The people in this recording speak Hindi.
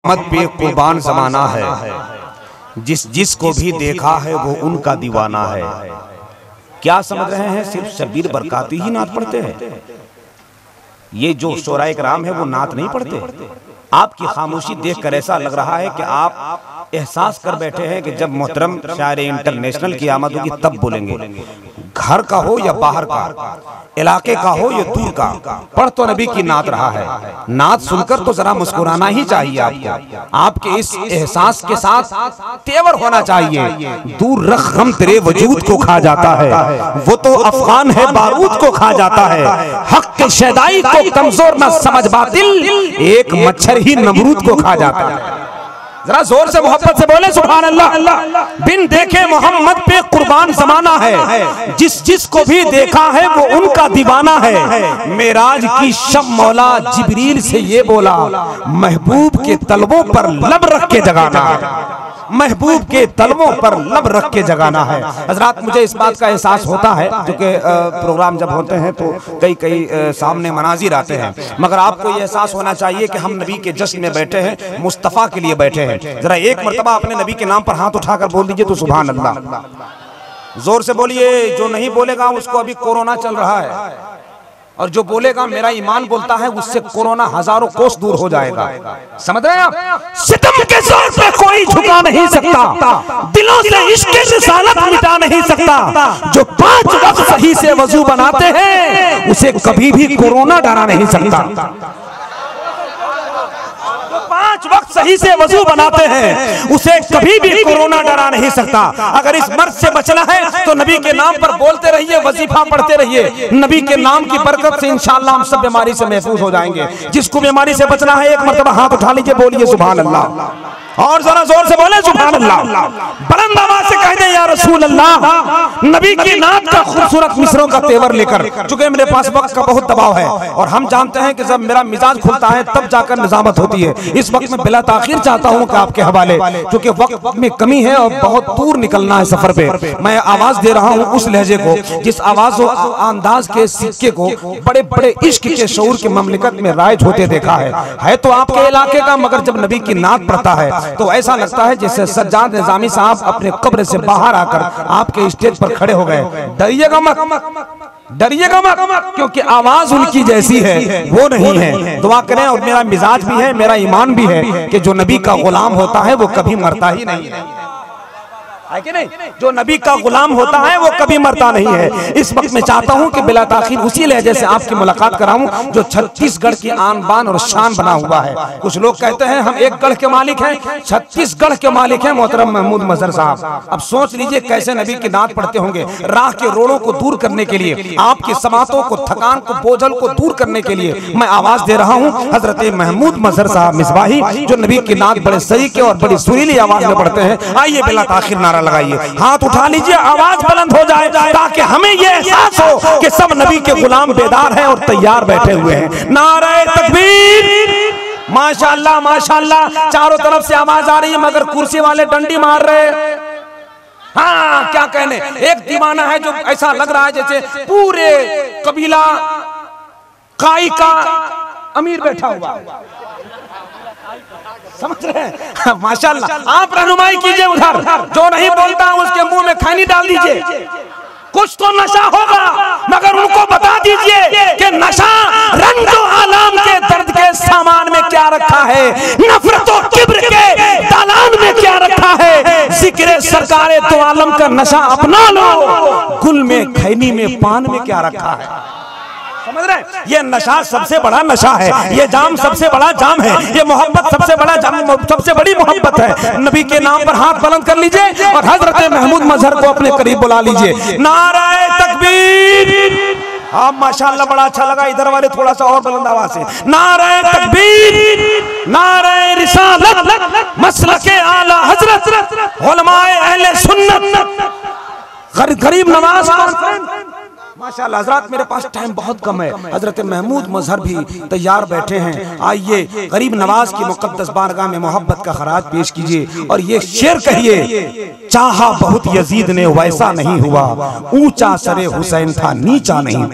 मोहम्मद पे कुर्बान जमाना है, जिसको भी देखा है वो उनका दीवाना है। क्या समझ रहे हैं? सिर्फ शब्बीर बरकाती ही नात पढ़ते हैं। ये जो शोराए कराम है वो नात नहीं पढ़ते। आपकी खामोशी देखकर ऐसा लग रहा है कि आप एहसास कर बैठे हैं कि जब मोहतरम शायर इंटरनेशनल की आमद होगी तब बोलेंगे। घर का हो या बाहर का, इलाके का हो या दूर का, पढ़ तो नबी की नात रहा है। नात सुनकर तो जरा मुस्कुराना ही चाहिए आपको। आपके इस एहसास के साथ तेवर होना चाहिए। दूर रख गम तेरे वजूद को खा जाता है, वो तो अफगान है बारूद को खा जाता है। हक के शैदाई को कमजोर न समझ बातिल, एक मच्छर ही नमरूद को खा जाता है। जरा जोर से मोहब्बत से बोले सुभान अल्लाह। बिन देखे मोहम्मद पे कुर्बान जमाना है, जिसको भी देखा है वो उनका दीवाना है। मेराज की शब मौला जिब्रील से ये बोला, महबूब के तलबों पर लब रख के जगाना है। महबूब के तलबों पर लब रख के जगाना है। हजरात, मुझे इस बात का एहसास होता है, क्योंकि प्रोग्राम जब होते हैं तो कई सामने मनाजिर आते हैं, मगर आपको ये एहसास होना चाहिए कि हम नबी के जश्न में बैठे हैं, मुस्तफ़ा के लिए बैठे हैं। जरा एक मर्तबा अपने नबी के नाम पर हाथ उठाकर बोल दीजिए तो सुभान अल्लाह। जोर से बोलिए। जो नहीं बोलेगा उसको अभी कोरोना चल रहा है, और जो बोलेगा मेरा ईमान बोलता है उससे कोरोना हजारों कोस दूर हो जाएगा। समझ रहे हैं आप? सितम के जोर पे कोई झुका नहीं सकता, दिलों से इश्क की रिसालत मिटा नहीं सकता। जो 5 वक्त सही से वजू बनाते हैं उसे कभी भी कोरोना डरा नहीं सकता। 5 वक्त सही से वजू बनाते हैं उसे कभी भी कोरोना डरा नहीं सकता। अगर इस मर्ज से बचना है तो नबी के नाम पर बोलते रहिए, वजीफा पढ़ते रहिए। नबी के नाम की बरकत से इंशाअल्लाह हम सब बीमारी से महफूज हो जाएंगे। जिसको बीमारी से बचना है एक मर्तबा हाथ उठा लीजिए, बोलिए सुभान अल्लाह, और जरा जोर से बोले सुभान अल्लाह। बुलंद आवाज से कह दे या रसूल अल्लाह। नबी की नात का खूबसूरत मिसरों का तेवर लेकर, चूंकि मेरे पास वक्त का बहुत दबाव है और हम जानते हैं कि जब मेरा मिजाज खुलता है तब जाकर निजामत होती है। इस वक्त में बिला ताखीर चाहता हूं कि आपके हवाले, क्योंकि वक्त में कमी है और बहुत दूर निकलना है सफर पे, मैं आवाज दे रहा हूं उस लहजे को जिस आवाज और अंदाज के सिक्के को बड़े बड़े इश्क के शऊर की ममलिकत में राइज होते देखा है तो आपके इलाके का, मगर जब नबी की नात पढ़ता है तो ऐसा लगता है जैसे सज्जाद निजामी साहब अपने कब्र से बाहर आकर आपके स्टेज पर खड़े हो गए। डरिएगा मत, डरिएगा मत, क्योंकि आवाज उनकी जैसी है वो नहीं है। दुआ करें। और मेरा मिजाज भी है, मेरा ईमान भी है कि जो नबी का गुलाम होता है वो कभी मरता ही नहीं है कि नहीं? जो नबी का गुलाम होता है वो कभी मरता नहीं है। इस वक्त मैं चाहता हूं कि बिला ताखीर उसी लहजे से आपकी मुलाकात कराऊं जो छत्तीसगढ़ की आन बान और शान बना हुआ है। कुछ लोग कहते हैं हम एक गढ़ के मालिक हैं, छत्तीसगढ़ के मालिक हैं मोहतरम महमूद मजहर साहब। अब सोच लीजिए कैसे नबी की नात पढ़ते होंगे। राह के रोड़ों को दूर करने के लिए, आपकी समातों को, थकान को, बोझल को दूर करने के लिए मैं आवाज दे रहा हूँ हजरत महमूद मजहर साहब मिसबाही, जो नबी की नात बड़े सलीके और बड़ी सुरीली आवाज में पढ़ते हैं। आइए बिला ताखीर नारा लगाइए, हाथ उठा लीजिए, आवाज बुलंद हो जाए ताकि हमें यह एहसास हो कि सब नबी के गुलाम बेदार हैं और तैयार बैठे हुए हैं। नारे तकबीर। माशाअल्लाह माशाअल्लाह, चारों तरफ से आवाज आ रही है मगर कुर्सी वाले डंडी मार रहे हैं। हाँ, क्या कहने। एक दीवाना है जो ऐसा लग रहा है जैसे पूरे कबीला काई का अमीर बैठा हुआ। समझ रहे हैं? माशाअल्लाह। आप रहनुमाई कीजिए उधर, जो नहीं बोलता उसके मुंह में खैनी डाल दीजिए। कुछ तो नशा होगा मगर उनको बता दीजिए कि नशा रंग आलाम के दर्द के सामान में क्या रखा है, नफरत और किब्र के दालान में क्या रखा है। जिक्र सरकारे तो आलम का नशा अपना लो, गुल में, खैनी में, पान में क्या रखा है। समझ रहे हैं? ये नशा सबसे बड़ा नशा है, ये जाम सबसे बड़ा जाम है, ये मोहब्बत सबसे बड़ा जाम, सबसे बड़ी मोहब्बत है। नबी के नाम पर हाथ बुलंद कर लीजिए और हजरत महमूद मजहर को अपने करीब बुला लीजिए। नारे तकबीर। हाँ माशाअल्लाह, बड़ा अच्छा लगा। इधर वाले थोड़ा सा और बुलंद आवाज से नारे तकबीर, नारे रिसालत, मसलके आला हजरत, उलमाए अहले सुन्नत, गरीब नवाज। माशाअल्लाह हजरत, मेरे पास टाइम बहुत कम है। हजरत महमूद मजहर भी तैयार बैठे हैं। आइए गरीब नवाज की मुकद्दस बारगाह में मोहब्बत का खराज पेश कीजिए और ये शेर कहिए, चाहा बहुत यजीद ने वैसा नहीं हुआ, ऊंचा सरे हुसैन था नीचा नहीं।